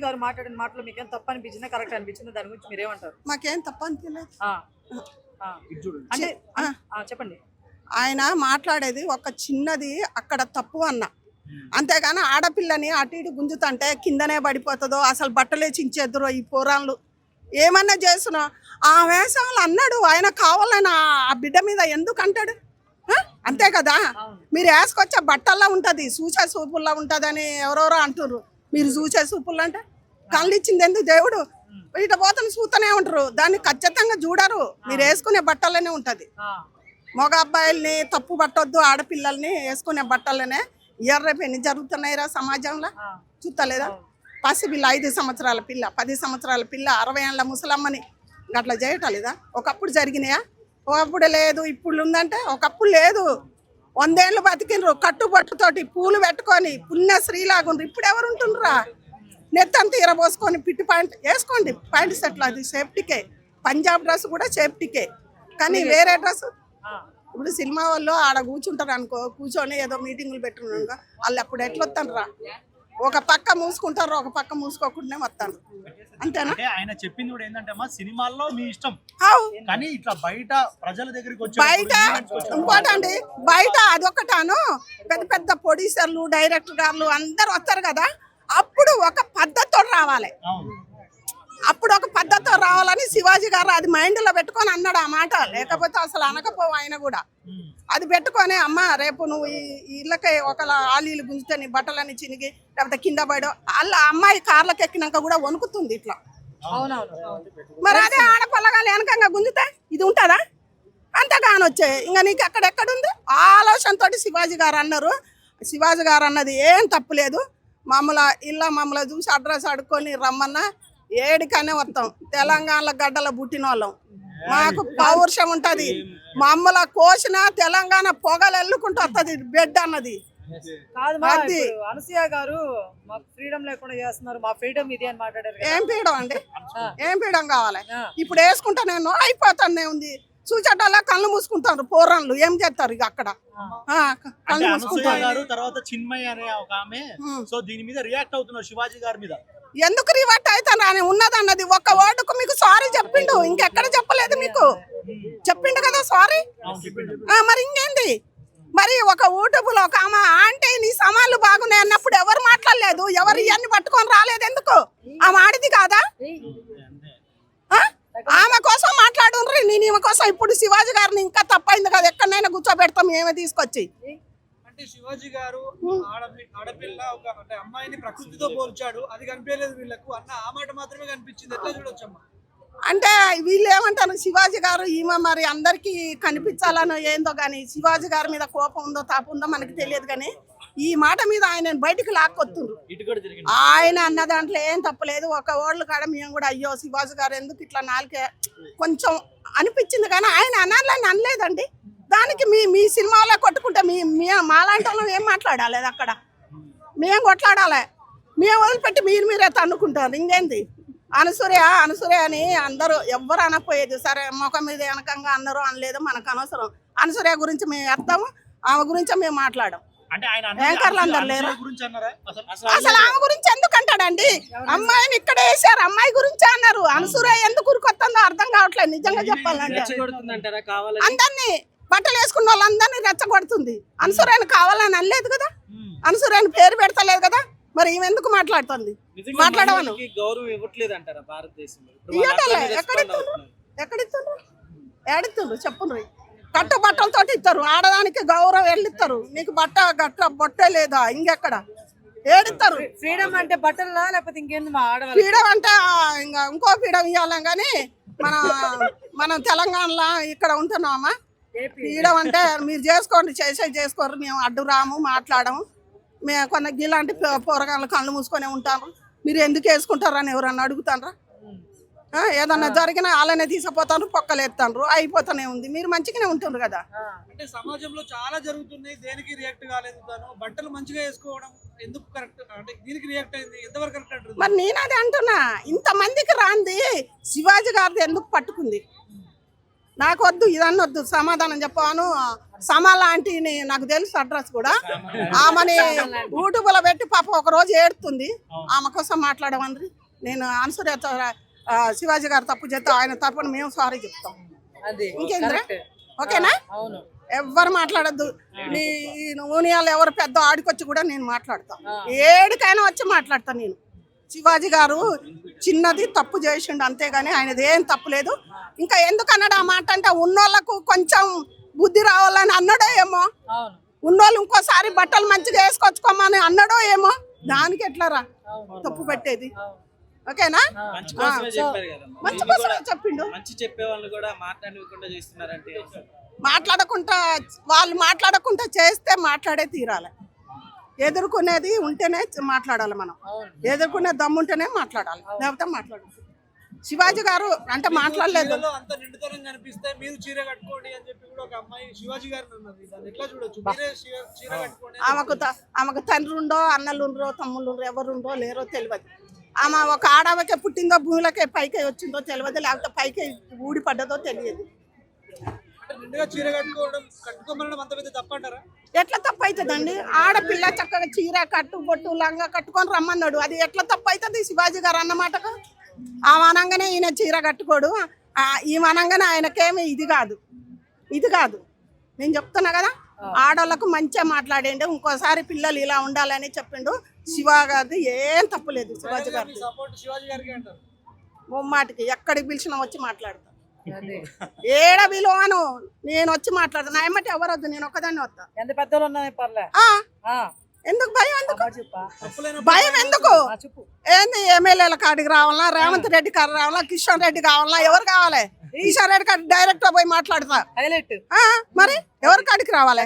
గారు మాట్లాడిన మాటలు మీకేం తప్పు అనిపించిందా కరెక్ట్ అనిపించిందా దాని గురించి మీరేమంటారు? మాకేం తప్ప అనిపించలేదు. అంటే చెప్పండి. ఆయన మాట్లాడేది ఒక చిన్నది అక్కడ తప్పు అన్న, అంతేగాని ఆడపిల్లని అటు ఇటు గుంజుతంటే కిందనే పడిపోతుందో అసలు బట్టలే చించేద్దరో ఈ పోరాళ్ళు ఏమన్నా చేస్తున్నా ఆ వేషాలు అన్నాడు. ఆయన కావాలని ఆ బిడ్డ మీద ఎందుకు అంటాడు? అంతే కదా, మీరు వేసుకొచ్చే బట్టల్లో ఉంటుంది, చూసే సూపుల్లో ఉంటుంది అని ఎవరెవరో అంటుర్రు. మీరు చూసే సూపుల్లో అంటే కళ్ళు ఇచ్చింది ఎందుకు దేవుడు? ఇట పోతని చూస్తూనే ఉంటారు, దాన్ని ఖచ్చితంగా చూడరు. మీరు వేసుకునే బట్టలనే ఉంటుంది. మగ అబ్బాయిల్ని తప్పు పట్టొద్దు, ఆడపిల్లల్ని వేసుకునే బట్టలనే. రేపు ఎన్ని జరుగుతున్నాయిరా సమాజంలో చూస్తలేదా? పసిపిల్ల 5 సంవత్సరాల పిల్ల, 10 సంవత్సరాల పిల్ల, 60 ఏళ్ళ ముసలమ్మని అట్లా చేయటలేదా? ఒకప్పుడు జరిగినాయా? ఒకప్పుడు లేదు, ఇప్పుడు ఉందంటే ఒకప్పుడు లేదు. 100 ఏళ్ళు బతికినరు కట్టుబట్టుతోటి పూలు పెట్టుకొని పుణ్యశ్రీలాగుండ్రు. ఇప్పుడు ఎవరు ఉంటుండ్రా? నెత్తంతా ఇరబోసుకొని పిట్టి పాయింట్ వేసుకోండి, పాయింట్ సెట్లు, అది సేఫ్టీకే. పంజాబ్ డ్రెస్ కూడా సేఫ్టీకే, కానీ వేరే డ్రెస్ ఇప్పుడు సినిమా వాళ్ళు ఆడ కూర్చుంటారు అనుకో, కూర్చొని ఏదో మీటింగులు పెట్టుకున్నాక వాళ్ళు అప్పుడు ఎట్లా వస్తారా? ఒక పక్క మూసుకుంటారు, ఒక పక్క మూసుకోకుండా వస్తాను, అంతేనా? ఆయన చెప్పింది కూడా ఏంటంటే సినిమాల్లో మీ ఇష్టం, కానీ ఇట్లా బయట ప్రజల దగ్గరికి వచ్చి బయట ఇంకోటండి, బయట అదొకటాను. పెద్ద పెద్ద ప్రొడ్యూసర్లు, డైరెక్టర్ గారు అందరు వస్తారు కదా, అప్పుడు ఒక పద్ధతితో రావాలి. అప్పుడు ఒక పద్ధతితో రావాలని శివాజీ గారు అది మైండ్లో పెట్టుకొని అన్నాడు ఆ మాట. లేకపోతే అసలు అనకపోవు ఆయన కూడా. అది పెట్టుకొని అమ్మ రేపు నువ్వు ఈ ఇళ్ళకి ఒకలా ఆలీలు గుంజితే నీ బట్టలని చినిగి లేకపోతే కింద పడో, వాళ్ళ అమ్మాయి కార్లకు ఎక్కినాక కూడా వణుకుతుంది ఇట్లా. మరి అదే ఆడపల్లగాలు వెనకంగా గుంజితే ఇది ఉంటుందా? అంతగాని వచ్చాయి. ఇంకా నీకు ఎక్కడెక్కడుంది ఆలోచనతో శివాజీ గారు అన్నారు. శివాజీ గారు అన్నది ఏం తప్పులేదు. మమ్మల్ని చూసి అడ్రస్ అడుక్కొని రమ్మన్నా ఏడికనే వస్తాం. తెలంగాణలో గడ్డల పుట్టిన వాళ్ళం, మాకు పౌరుషం ఉంటుంది. మమ్మల్ని కోసిన తెలంగాణ పొగలు ఎల్లుకుంటూ వస్తుంది బెడ్ అన్నది కాదు. అనసూయ గారు మాకు ఫ్రీడమ్ లేకుండా చేస్తున్నారు, మా ఫ్రీడమ్ ఇది అని మాట్లాడారు. ఏం ఫ్రీడమ్ అండి? ఏం ఫ్రీడమ్ కావాలి? ఇప్పుడు వేసుకుంటా నేను అయిపోతానే ఉంది. చూచటాల కళ్ళు మూసుకుంటారు పోరన్లు, ఏం చేస్తారు ఇక అక్కడ కళ్ళు మూసుకుంటారు. తర్వాత చిన్మయ్య అనే ఒక ఆమె సో దీని మీద రియాక్ట్ అవుతున్నారు శివాజీ గారి మీద. ఎందుకు రివర్ట్ అవుతాను అని ఉన్నదన్నది ఒక్క వర్డుకు మీకు సారీ చెప్పిండు, ఇంకెక్కడ చెప్పలేదు మీకు. చెప్పిండు కదా సారీ. మరి ఇంకేంది? మరి ఒక యూట్యూబ్లో ఒక ఆమె ఆంటీ నీ సమాన్లు బాగున్నాయి అన్నప్పుడు ఎవరు మాట్లాడలేదు, ఎవరు ఇవన్నీ పట్టుకొని రాలేదు. ఎందుకు? ఆమె ఆడిది కాదా? ఆమె కోసం మాట్లాడుండ్రి, నేను ఈమె కోసం. ఇప్పుడు శివాజీ గారిని ఇంకా తప్పైంది కదా, ఎక్కడైనా కూర్చోబెడతాం ఏమే తీసుకొచ్చి. అంటే శివాజీ గారు ఆడపిల్ల ఒక అంటే అమ్మాయిని ప్రకృతితో పోల్చాడు, అది కనిపించలేదు వీళ్ళకు అన్న ఆ మాట మాత్రమే కనిపించింది. ఎట్లా చూడొచ్చమ్మా? అంటే వీళ్ళు ఏమంటారు, శివాజీ గారు ఈమె మరి అందరికీ కనిపించాలనో ఏందో కానీ శివాజీ గారి మీద కోపం ఉందో తాపు ఉందో మనకి తెలియదు. కానీ ఈ మాట మీద ఆయన బయటికి లాక్కొత్తుండ్రు. ఆయన అన్న దాంట్లో ఏం తప్పలేదు. ఒక ఓళ్ళు కాడ మేము కూడా అయ్యో శివాజీ గారు ఎందుకు ఇట్లా నాలుకే కొంచెం అనిపించింది, కానీ ఆయన అనాలని అనలేదండి. దానికి మీ సినిమాలో కొట్టుకుంటే మాలాంటి వాళ్ళం ఏం మాట్లాడాలి? అక్కడ మేము కొట్లాడాలి, మేము వదిలిపెట్టి మీరే తన్నుకుంటారు. ఇంకేంది? అనసూయ అని అందరూ ఎవ్వరు అనపోయేది. సరే ముఖం మీద వెనకంగా అన్నారు అనలేదు, మనకు అనవసరం. అనసూయ గురించి మేము వేస్తాము, ఆమె గురించి మేము మాట్లాడాం. యాంకర్లు అందరు లేరు. అసలు ఆమె గురించి ఎందుకు అంటాడండి? అమ్మాయిని ఇక్కడ వేసారు, అమ్మాయి గురించి అన్నారు. అనసూయ ఎందుకు ఉరికొస్తుందో అర్థం కావట్లేదు నిజంగా చెప్పాలంటే. అందరినీ బట్టలు వేసుకున్న వాళ్ళందరినీ రెచ్చగొడుతుంది. అనసూయని కావాలని అనలేదు కదా, అనసూయని పేరు పెడతలేదు కదా, మరి ఈమె ఎందుకు మాట్లాడుతుంది? మాట్లాడవను ఎక్కడిస్తుండ్రు చెప్పుండ్రు. కట్టుబట్టలతో ఇస్తారు, ఆడదానికి గౌరవం వెళ్ళిస్తారు. నీకు బొట్టే లేదా? ఇంకెక్కడ ఏడిస్తారు? ఫ్రీడమ్ అంటే బట్టలా లేకపోతే ఇంకేంది? ఫ్రీడమ్ అంటే ఇంకా ఇంకో ఫ్రీడమ్ ఇవ్వాలి. కానీ మనం తెలంగాణలో ఇక్కడ ఉంటున్నామా? ఫ్రీడమ్ అంటే మీరు చేసుకోండి, చేసుకోరు, మేము అడ్డు రాము, మాట్లాడము. మేము కొన్న ఇలాంటి పోరగాళ్ళు కళ్ళు మూసుకొని ఉంటారు. మీరు ఎందుకు వేసుకుంటారు అని ఎవరన్నా అడుగుతారా? ఏదన్నా జరిగినా వాళ్ళనే తీసుకుపోతాను, పొక్కలు ఎత్తాను, అయిపోతానే ఉంది. మీరు మంచిగానే ఉంటుండ్రు కదా. అంటే సమాజంలో చాలా జరుగుతున్నాయి, దేనికి రియాక్ట్ కాలేదు. తను బట్టలు మంచిగా వేసుకోవడం ఎందుకు కరెక్ట్ అంటే దీనికి రియాక్ట్ అయింది ఎంతవరకు కరెక్ట్ అంటారు? మరి నేను అదే అంటున్నా, ఇంతమందికి రాంది శివాజీ గారిది ఎందుకు పట్టుకుంది? నాకు వద్దు, ఇదన్నొద్దు, సమాధానం చెప్పాను. సమాల ఆంటీని నాకు తెలుసు అడ్రస్ కూడా. ఆమెని యూట్యూబ్లో పెట్టి పాప ఒక రోజు ఏడుతుంది. ఆమె కోసం మాట్లాడమంది. నేను అనుసూయ శివాజీ గారు తప్పు చేస్తే ఆయన తప్పుని మేము సారీ చెప్తాం. ఇంకేంద్రా ఓకేనా? ఎవ్వరు మాట్లాడద్దు. నీ యూనియాలు ఎవరు పెద్ద ఆడికొచ్చి కూడా నేను మాట్లాడతాను. ఏడికైనా వచ్చి మాట్లాడతాను నేను. శివాజీ గారు చిన్నది తప్పు చేసిండు అంతేగాని ఆయనది ఏం తప్పు లేదు. ఇంకా ఎందుకు అన్నాడు ఆ మాట అంటే ఉన్నోళ్ళకు కొంచెం బుద్ధి రావాలని అన్నాడో ఏమో. ఉన్నోళ్ళు ఇంకోసారి బట్టలు మంచిగా వేసుకొచ్చుకోమని అన్నాడో ఏమో. దానికి ఎట్లారా తప్పు పెట్టేది? ఓకేనా? మంచి కోసమే చెప్పిండు. వాళ్ళు మాట్లాడకుండా చేస్తే మాట్లాడే తీరాలి. ఎదుర్కొనేది ఉంటేనే మాట్లాడాలి. మనం ఎదుర్కొనే దమ్ముంటేనే మాట్లాడాలి, లేకపోతే మాట్లాడాలి. శివాజీ గారు అంటే మాట్లాడలేదు. అంత నిండుతనం కనిపిస్తే మీరు చీర కట్టుకోండి అని చెప్పి కూడా ఒక అమ్మాయి శివాజీ గారు అన్నది. దాన్ని ఎట్లా చూడొచ్చు? మీరే చీర కట్టుకోండి. ఆమెకు తండ్రి ఉండో, అన్నలు ఉండరో, తమ్ముళ్ళు ఉండరో, ఎవరు ఉండరో లేరో తెలియదు. ఆమె ఒక ఆడవకే పుట్టిందో, భూమిలోకే పైకి వచ్చిందో తెలియదు, లేకపోతే పైకి ఊడిపడ్డదో తెలియదు. నిండుగా చీర కట్టుకోమనడం అంత పెద్ద తప్పంటారా? ఎట్లా తప్పు అవుతుందండి? ఆడపిల్ల చక్కగా చీర కట్టు బొట్టు లంగా కట్టుకొని రమ్మన్నాడు. అది ఎట్లా తప్పు అవుతుంది? శివాజీ గారు అన్నమాటకు ఆమె అనగానే ఈయన చీర కట్టుకోడు, ఈమె అనగానే ఆయనకేమి ఇది కాదు. నేను చెప్తున్నా కదా, ఆడవాళ్ళకు మంచిగా మాట్లాడండి. ఇంకోసారి పిల్లలు ఇలా ఉండాలని చెప్పిండు. శివాజీ ఏం తప్పులేదు. శివాజీ గారు మొమ్మాటికి ఎక్కడికి పిలిచినా వచ్చి మాట్లాడతా. ఏడ విలువను నేను వచ్చి మాట్లాడతాను. నా ఏమంటే ఎవరు వద్దు, నేను ఒక్కదాన్ని వస్తా. ఎంత పెద్దలు ఉన్నాయి పర్లే. ఎందుకు భయం? భయం ఎందుకు? ఏంది ఎమ్మెల్యేల కాడికి రావాలా, రేవంత్ రెడ్డి కాడ రావాలా, కిషన్ రెడ్డి కావాలా? ఎవరు కావాలి? కిషన్ రెడ్డి కాడికి డైరెక్ట్ పోయి మాట్లాడతా. మరి ఎవరి కాడికి రావాలి?